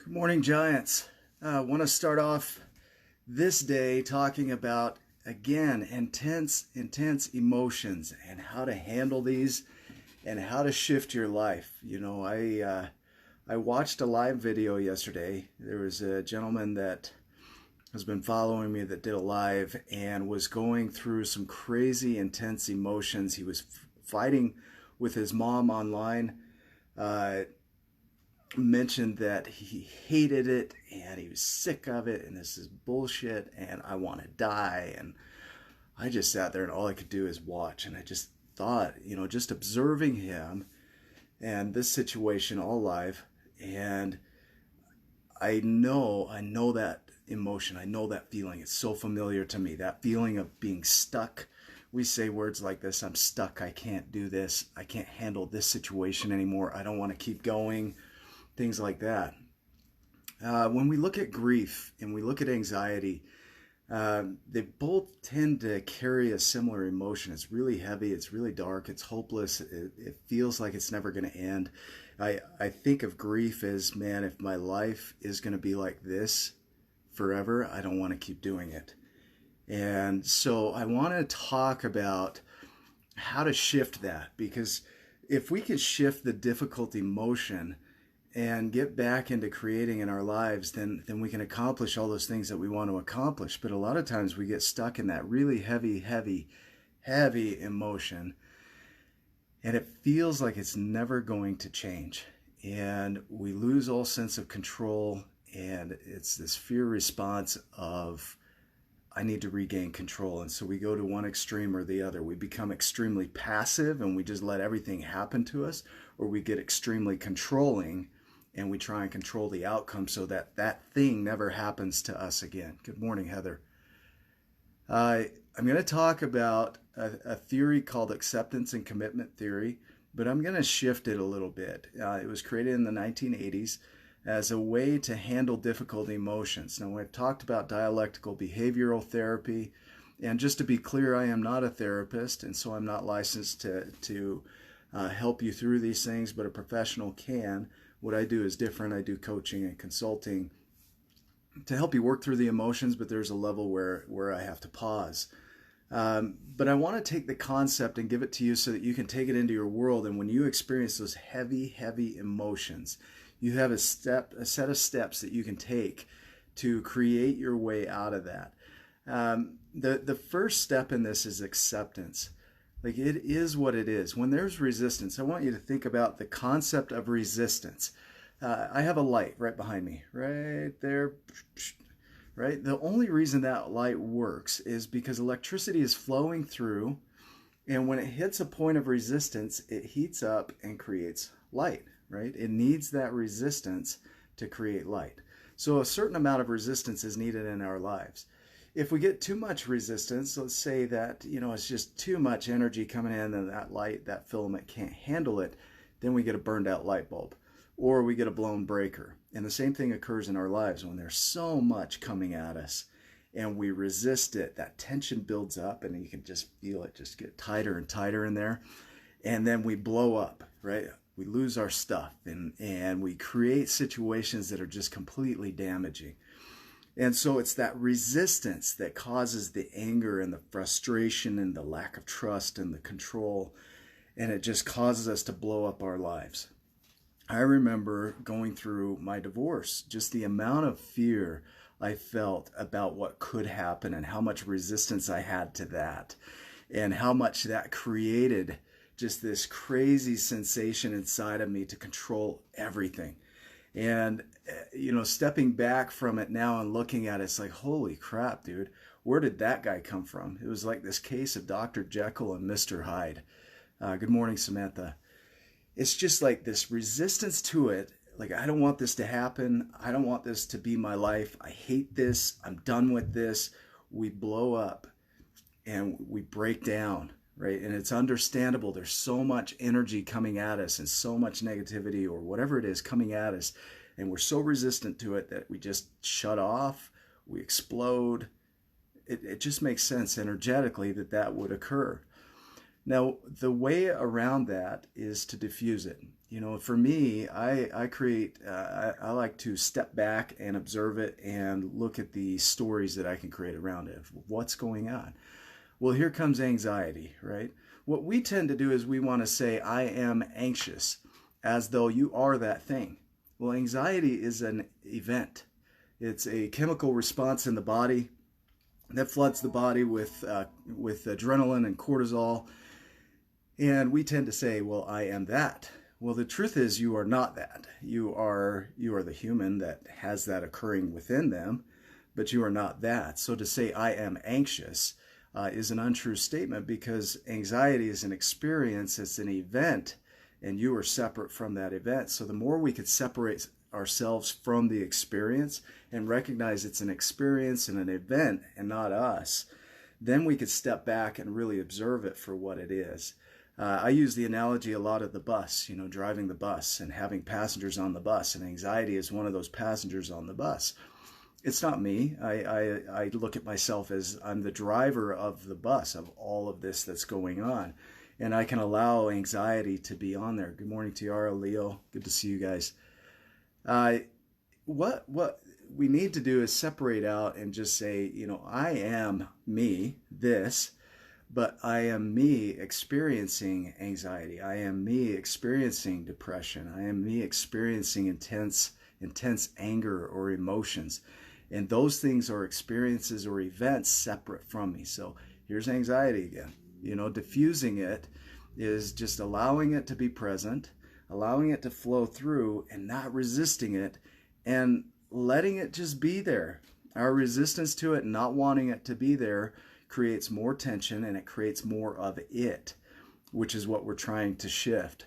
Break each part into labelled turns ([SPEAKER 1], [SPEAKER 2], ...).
[SPEAKER 1] Good morning, Giants. I want to start off this day talking about, again, intense emotions and how to handle these and how to shift your life. I watched a live video yesterday. There was a gentleman that has been following me that did a live and was going through some crazy intense emotions. He was fighting with his mom online. Mentioned that he hated it and he was sick of it and this is bullshit and I want to die. And I just sat there and all I could do is watch. And I just thought, just observing him and this situation all live. And I know that emotion. I know that feeling. It's so familiar to me. That feeling of being stuck. We say words like this: I'm stuck. I can't do this. I can't handle this situation anymore. I don't want to keep going. Things like that. When we look at grief and we look at anxiety, they both tend to carry a similar emotion. It's really heavy, it's really dark, it's hopeless, it feels like it's never going to end. I think of grief as, man, if my life is going to be like this forever, I don't want to keep doing it. And so I want to talk about how to shift that, because if we could shift the difficult emotion and get back into creating in our lives, then we can accomplish all those things that we want to accomplish. But a lot of times we get stuck in that really heavy emotion, and it feels like it's never going to change. And we lose all sense of control, and it's this fear response of, I need to regain control. And so we go to one extreme or the other. We become extremely passive and we just let everything happen to us, or we get extremely controlling and we try and control the outcome so that that thing never happens to us again. Good morning, Heather. I'm going to talk about a theory called acceptance and commitment theory, but I'm going to shift it a little bit. It was created in the 1980s as a way to handle difficult emotions. Now, I've talked about dialectical behavioral therapy, and just to be clear, I am not a therapist, and so I'm not licensed to help you through these things, but a professional can. What I do is different. I do coaching and consulting to help you work through the emotions, but there's a level where I have to pause. But I want to take the concept and give it to you so that you can take it into your world. And when you experience those heavy emotions, you have a set of steps that you can take to create your way out of that. The first step in this is acceptance. Like, it is what it is. When there's resistance, I want you to think about the concept of resistance. I have a light right behind me, right there, right? The only reason that light works is because electricity is flowing through, and when it hits a point of resistance, it heats up and creates light, right? It needs that resistance to create light. So a certain amount of resistance is needed in our lives. If we get too much resistance, let's say that, it's just too much energy coming in and that light, that filament can't handle it, then we get a burned out light bulb or we get a blown breaker. And the same thing occurs in our lives when there's so much coming at us and we resist it. That tension builds up and you can just feel it just get tighter and tighter in there. And then we blow up, right? We lose our stuff and we create situations that are just completely damaging. And so it's that resistance that causes the anger and the frustration and the lack of trust and the control. And it just causes us to blow up our lives. I remember going through my divorce, just the amount of fear I felt about what could happen and how much resistance I had to that and how much that created just this crazy sensation inside of me to control everything. And, stepping back from it now and looking at it, it's like, holy crap, dude, where did that guy come from? It was like this case of Dr. Jekyll and Mr. Hyde. Good morning, Samantha. It's just like this resistance to it. Like, I don't want this to happen. I don't want this to be my life. I hate this. I'm done with this. We blow up and we break down, right? And it's understandable. There's so much energy coming at us and so much negativity or whatever it is coming at us. And we're so resistant to it that we just shut off, we explode. It just makes sense energetically that would occur. Now, the way around that is to diffuse it. For me, I like to step back and observe it and look at the stories that I can create around it. What's going on? Well, here comes anxiety, right? What we tend to do is we want to say, I am anxious, as though you are that thing. Well, anxiety is an event. It's a chemical response in the body that floods the body with adrenaline and cortisol. And we tend to say, well, I am that. Well, the truth is you are not that. You are the human that has that occurring within them, but you are not that. So to say I am anxious is an untrue statement, because anxiety is an experience, it's an event, and you are separate from that event. So the more we could separate ourselves from the experience and recognize it's an experience and an event and not us, then we could step back and really observe it for what it is. I use the analogy a lot of the bus, driving the bus and having passengers on the bus, and anxiety is one of those passengers on the bus. It's not me. I look at myself as I'm the driver of the bus, of all of this that's going on, and I can allow anxiety to be on there. Good morning, Tiara, Leo. Good to see you guys. What we need to do is separate out and just say, I am me, this. But I am me experiencing anxiety. I am me experiencing depression. I am me experiencing intense anger or emotions. And those things are experiences or events separate from me. So here's anxiety again. Diffusing it is just allowing it to be present, allowing it to flow through and not resisting it, and letting it just be there. Our resistance to it, not wanting it to be there, creates more tension, and it creates more of it, which is what we're trying to shift.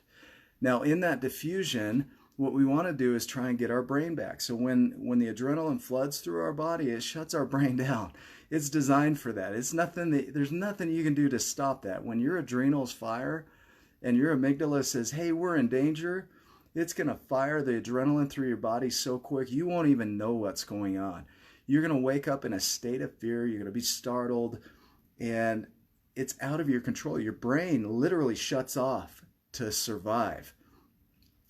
[SPEAKER 1] Now, in that diffusion, what we want to do is try and get our brain back. So when the adrenaline floods through our body, it shuts our brain down. It's designed for that. There's nothing you can do to stop that. When your adrenals fire and your amygdala says, hey, we're in danger, it's going to fire the adrenaline through your body so quick you won't even know what's going on. You're going to wake up in a state of fear. You're going to be startled, and it's out of your control. Your brain literally shuts off to survive.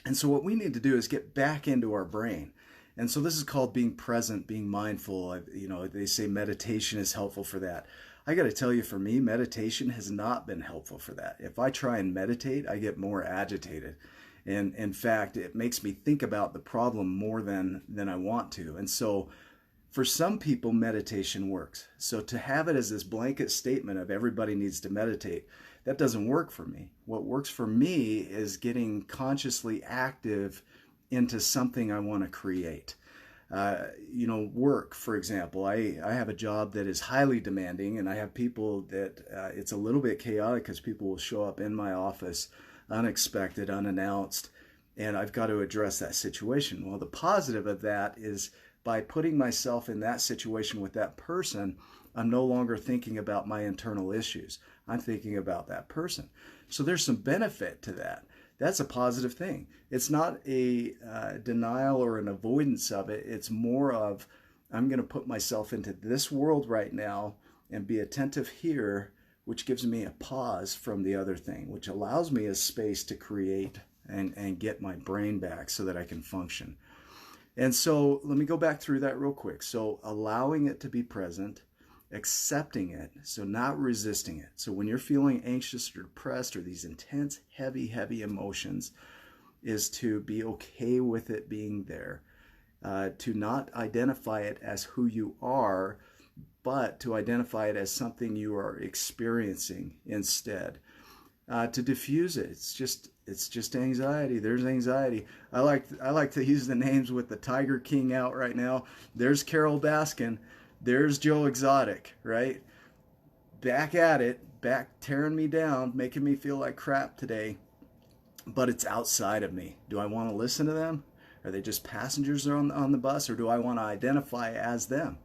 [SPEAKER 1] And so what we need to do is get back into our brain. And so this is called being present, being mindful. They say meditation is helpful for that. I got to tell you, for me, meditation has not been helpful for that. If I try and meditate, I get more agitated. And in fact, it makes me think about the problem more than I want to. And so for some people, meditation works. So to have it as this blanket statement of everybody needs to meditate, that doesn't work for me. What works for me is getting consciously active into something I want to create. Work, for example. I have a job that is highly demanding, and I have people that it's a little bit chaotic because people will show up in my office unexpected, unannounced, and I've got to address that situation. Well, the positive of that is by putting myself in that situation with that person, I'm no longer thinking about my internal issues. I'm thinking about that person. So there's some benefit to that. That's a positive thing. It's not a denial or an avoidance of it. It's more of, I'm going to put myself into this world right now and be attentive here, which gives me a pause from the other thing, which allows me a space to create and get my brain back so that I can function. And so let me go back through that real quick. So allowing it to be present, accepting it, so not resisting it. So when you're feeling anxious or depressed or these intense, heavy emotions, is to be okay with it being there, to not identify it as who you are, but to identify it as something you are experiencing instead. To diffuse it, it's just anxiety. There's anxiety. I like to use the names with the Tiger King out right now. There's Carol Baskin. There's Joe Exotic, right? Back at it, back tearing me down, making me feel like crap today. But it's outside of me. Do I want to listen to them? Are they just passengers on the bus, or do I want to identify as them?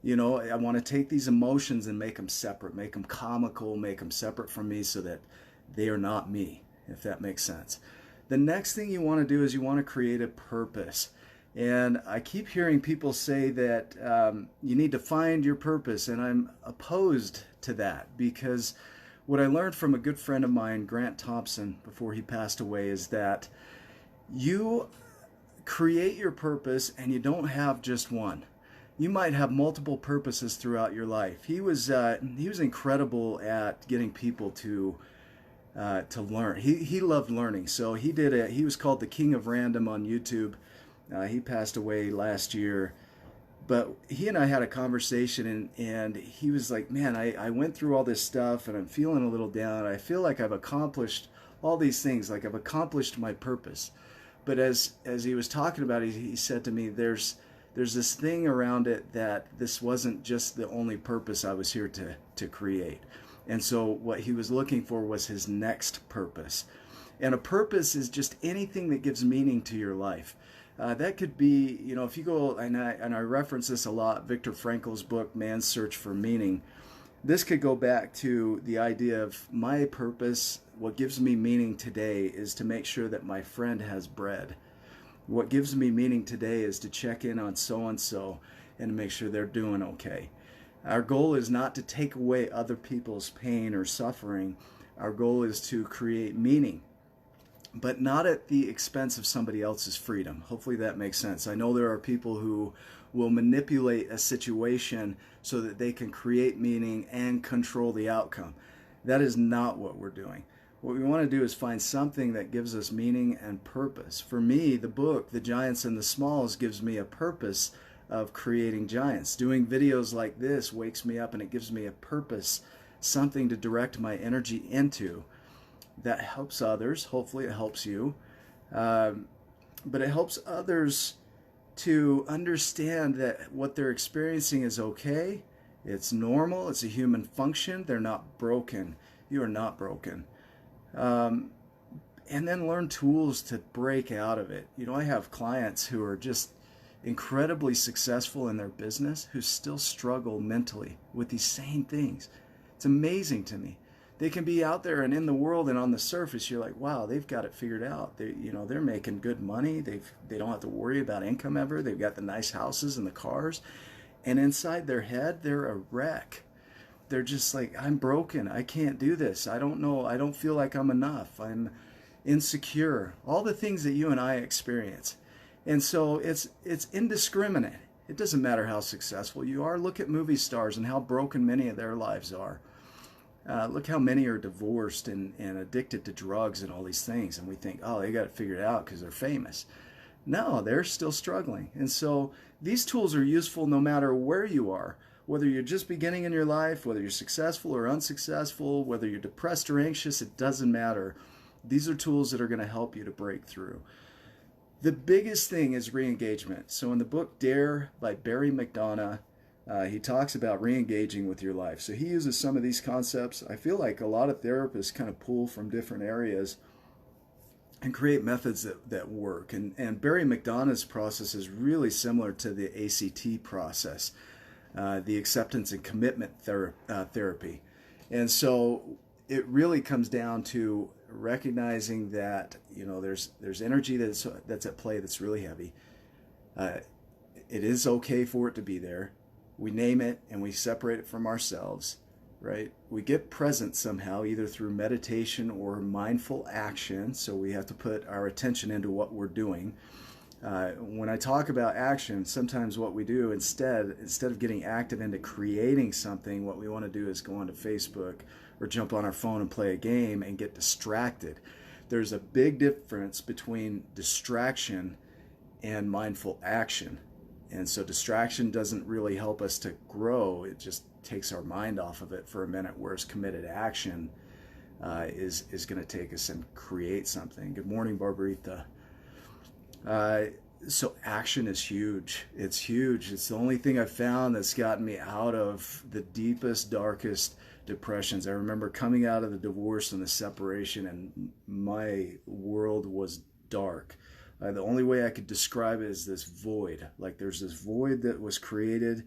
[SPEAKER 1] I want to take these emotions and make them separate, make them comical, make them separate from me so that they are not me, if that makes sense. The next thing you want to do is you want to create a purpose. And I keep hearing people say that you need to find your purpose, and I'm opposed to that, because what I learned from a good friend of mine, Grant Thompson, before he passed away, is that you create your purpose and you don't have just one. You might have multiple purposes throughout your life. He was incredible at getting people to learn. He loved learning, so he was called the King of Random on YouTube. He passed away last year, but he and I had a conversation, and he was like, man, I went through all this stuff and I'm feeling a little down. I feel like I've accomplished all these things, like I've accomplished my purpose. But as he was talking about it, he said to me, there's this thing around it that this wasn't just the only purpose I was here to create. And so what he was looking for was his next purpose. And a purpose is just anything that gives meaning to your life. That could be, if you go, and I reference this a lot, Viktor Frankl's book, Man's Search for Meaning. This could go back to the idea of my purpose. What gives me meaning today is to make sure that my friend has bread. What gives me meaning today is to check in on so-and-so and to make sure they're doing okay. Our goal is not to take away other people's pain or suffering. Our goal is to create meaning, but not at the expense of somebody else's freedom. Hopefully that makes sense. I know there are people who will manipulate a situation so that they can create meaning and control the outcome. That is not what we're doing. What we want to do is find something that gives us meaning and purpose. For me, the book, The Giants and the Smalls, gives me a purpose of creating giants. Doing videos like this wakes me up and it gives me a purpose, something to direct my energy into that helps others. Hopefully it helps you. But it helps others to understand that what they're experiencing is okay. It's normal. It's a human function. They're not broken. You are not broken. And then learn tools to break out of it. I have clients who are just incredibly successful in their business who still struggle mentally with these same things. It's amazing to me. They can be out there and in the world, and on the surface you're like, wow, they've got it figured out. They're making good money. They don't have to worry about income ever. They've got the nice houses and the cars, and inside their head they're a wreck. They're just like, I'm broken. I can't do this. I don't know. I don't feel like I'm enough. I'm insecure. All the things that you and I experience. And so it's indiscriminate. It doesn't matter how successful you are. Look at movie stars and how broken many of their lives are. Look how many are divorced and addicted to drugs and all these things. And we think, oh, they got it figured out because they're famous. No, they're still struggling. And so these tools are useful no matter where you are. Whether you're just beginning in your life, whether you're successful or unsuccessful, whether you're depressed or anxious, it doesn't matter. These are tools that are going to help you to break through. The biggest thing is re-engagement. So in the book Dare by Barry McDonough, he talks about re-engaging with your life. So he uses some of these concepts. I feel like a lot of therapists kind of pull from different areas and create methods that work. And Barry McDonough's process is really similar to the ACT process, the acceptance and commitment therapy. And so it really comes down to recognizing that there's energy that's at play that's really heavy. It is okay for it to be there. We name it and we separate it from ourselves, right? We get present somehow, either through meditation or mindful action. So we have to put our attention into what we're doing. When I talk about action, sometimes what we do instead of getting active into creating something, what we want to do is go onto Facebook or jump on our phone and play a game and get distracted. There's a big difference between distraction and mindful action. And so distraction doesn't really help us to grow. It just takes our mind off of it for a minute, whereas committed action is going to take us and create something. Good morning, Barbarita. So action is huge. It's huge. It's the only thing I've found that's gotten me out of the deepest, darkest depressions. I remember coming out of the divorce and the separation, and my world was dark. The only way I could describe it is this void. Like there's this void that was created,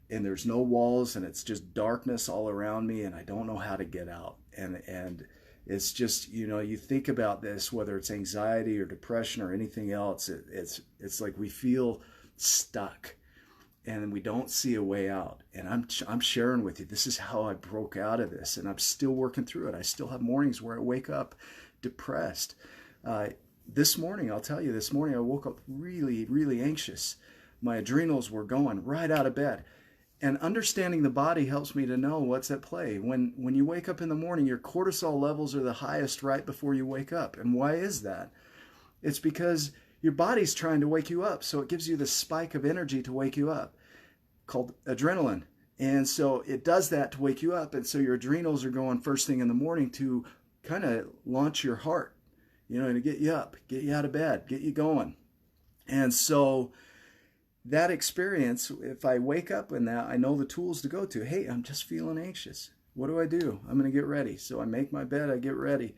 [SPEAKER 1] and there's no walls, and it's just darkness all around me, and I don't know how to get out. And it's just, you think about this, whether it's anxiety or depression or anything else, it's like we feel stuck. and we don't see a way out. And I'm sharing with you, this is how I broke out of this, and I'm still working through it. I still have mornings where I wake up depressed. This morning, I'll tell you, this morning I woke up really, really anxious. My adrenals were going right out of bed. And understanding the body helps me to know what's at play. When you wake up in the morning, your cortisol levels are the highest right before you wake up. And why is that? It's because your body's trying to wake you up. So it gives you this spike of energy to wake you up called adrenaline. And so it does that to wake you up. And so your adrenals are going first thing in the morning to kind of launch your heart, to get you up, get you out of bed, get you going. And so that experience, if I wake up in that, I know the tools to go to. Hey, I'm just feeling anxious. What do? I'm going to get ready. So I make my bed, I get ready.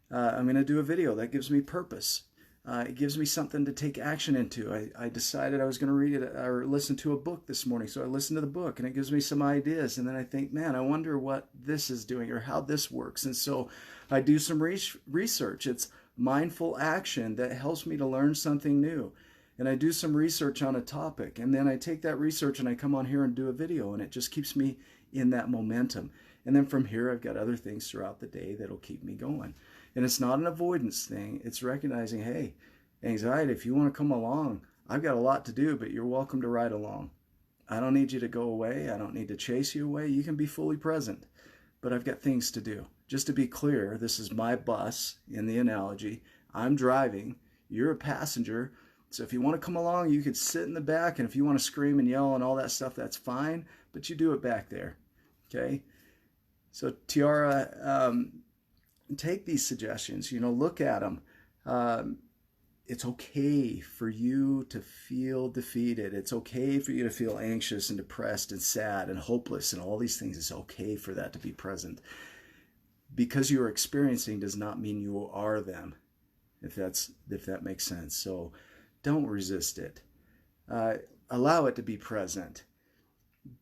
[SPEAKER 1] I'm going to do a video. That gives me purpose. It gives me something to take action into. I decided I was going to read it or listen to a book this morning. So I listened to the book, and it gives me some ideas. And then I think, man, I wonder what this is doing or how this works. And so I do some research. It's mindful action that helps me to learn something new. And I do some research on a topic. And then I take that research and I come on here and do a video. And it just keeps me in that momentum. And then from here, I've got other things throughout the day that'll keep me going. And it's not an avoidance thing. It's recognizing, hey, anxiety, if you want to come along, I've got a lot to do, but you're welcome to ride along. I don't need you to go away. I don't need to chase you away. You can be fully present, but I've got things to do. Just to be clear, this is my bus in the analogy. I'm driving. You're a passenger. So if you want to come along, you could sit in the back. And if you want to scream and yell and all that stuff, that's fine. But you do it back there. Okay? So Tiara, take these suggestions, look at them. It's okay for you to feel defeated. It's okay for you to feel anxious and depressed and sad and hopeless and all these things. It's okay for that to be present. Because you're experiencing does not mean you are them, if that makes sense. So don't resist it. Allow it to be present.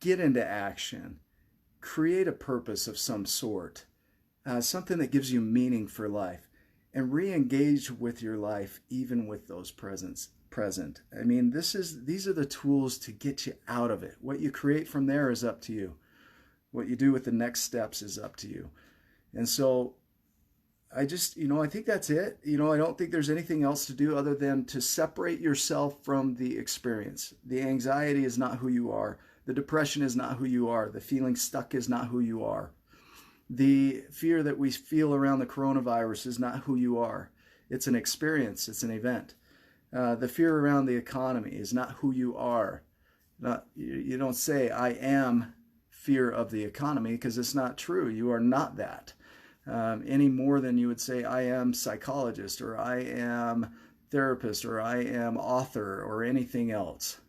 [SPEAKER 1] Get into action. Create a purpose of some sort. Something that gives you meaning for life, and re-engage with your life even with those present. I mean, these are the tools to get you out of it. What you create from there is up to you. What you do with the next steps is up to you. And so I just, I think that's it. I don't think there's anything else to do other than to separate yourself from the experience. The anxiety is not who you are. The depression is not who you are. The feeling stuck is not who you are. The fear that we feel around the coronavirus is not who you are. It's an experience. It's an event. The fear around the economy is not who you are. You don't say, I am fear of the economy, because it's not true. You are not that. Any more than you would say, I am psychologist, or I am therapist, or I am author, or anything else.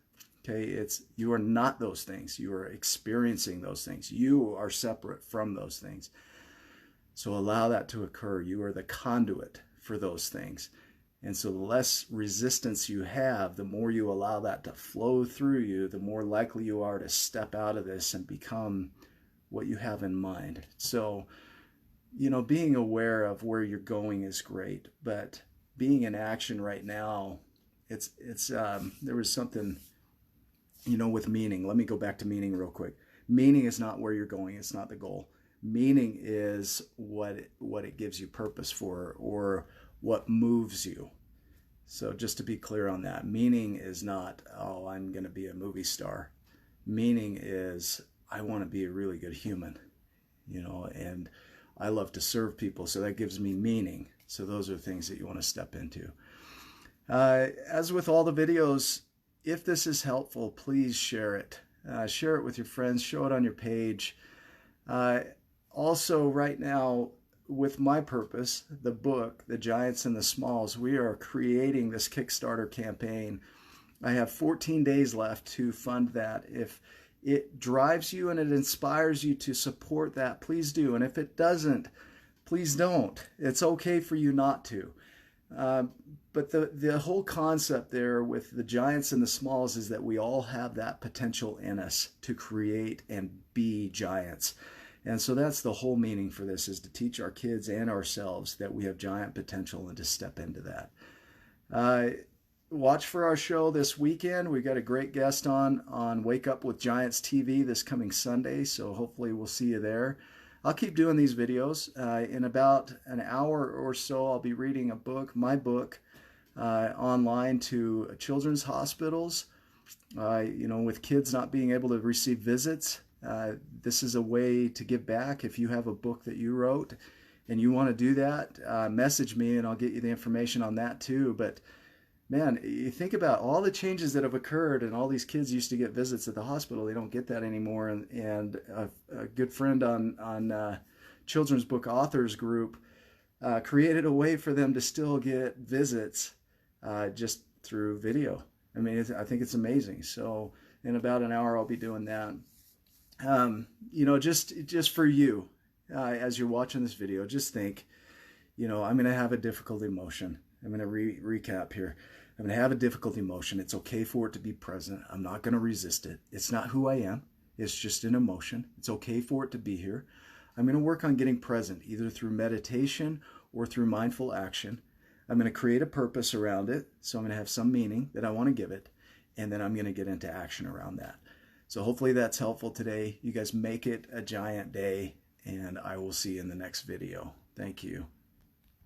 [SPEAKER 1] Okay, you are not those things. You are experiencing those things. You are separate from those things. So allow that to occur. You are the conduit for those things. And so the less resistance you have, the more you allow that to flow through you, the more likely you are to step out of this and become what you have in mind. So, being aware of where you're going is great, but being in action right now, there was something, with meaning. Let me go back to meaning real quick. Meaning is not where you're going. It's not the goal. Meaning is what it gives you purpose for, or what moves you. So just to be clear on that, meaning is not, oh, I'm going to be a movie star. Meaning is, I want to be a really good human, and I love to serve people. So that gives me meaning. So those are things that you want to step into. As with all the videos, if this is helpful, please share it. Share it with your friends. Show it on your page. Also, right now, with my purpose, the book, The Giants and the Smalls, we are creating this Kickstarter campaign. I have 14 days left to fund that. If it drives you and it inspires you to support that, please do. And if it doesn't, please don't. It's okay for you not to. But the whole concept there with the giants and the smalls is that we all have that potential in us to create and be giants. And so that's the whole meaning for this, is to teach our kids and ourselves that we have giant potential and to step into that. watch for our show this weekend. We got a great guest on Wake Up with Giants TV this coming Sunday, so hopefully we'll see you there. I'll keep doing these videos. In about an hour or so, I'll be reading a book, my book, online to children's hospitals. With kids not being able to receive visits, this is a way to give back. If you have a book that you wrote and you want to do that, message me and I'll get you the information on that too. But man, you think about all the changes that have occurred, and all these kids used to get visits at the hospital. They don't get that anymore. And a good friend on Children's Book Authors Group created a way for them to still get visits just through video. I mean, I think it's amazing. So in about an hour, I'll be doing that. Just for you, as you're watching this video, just think, I'm going to have a difficult emotion. I'm going to recap here. I'm going to have a difficult emotion. It's okay for it to be present. I'm not going to resist it. It's not who I am. It's just an emotion. It's okay for it to be here. I'm going to work on getting present, either through meditation or through mindful action. I'm going to create a purpose around it. So I'm going to have some meaning that I want to give it. And then I'm going to get into action around that. So hopefully that's helpful today. You guys make it a giant day, and I will see you in the next video. Thank you.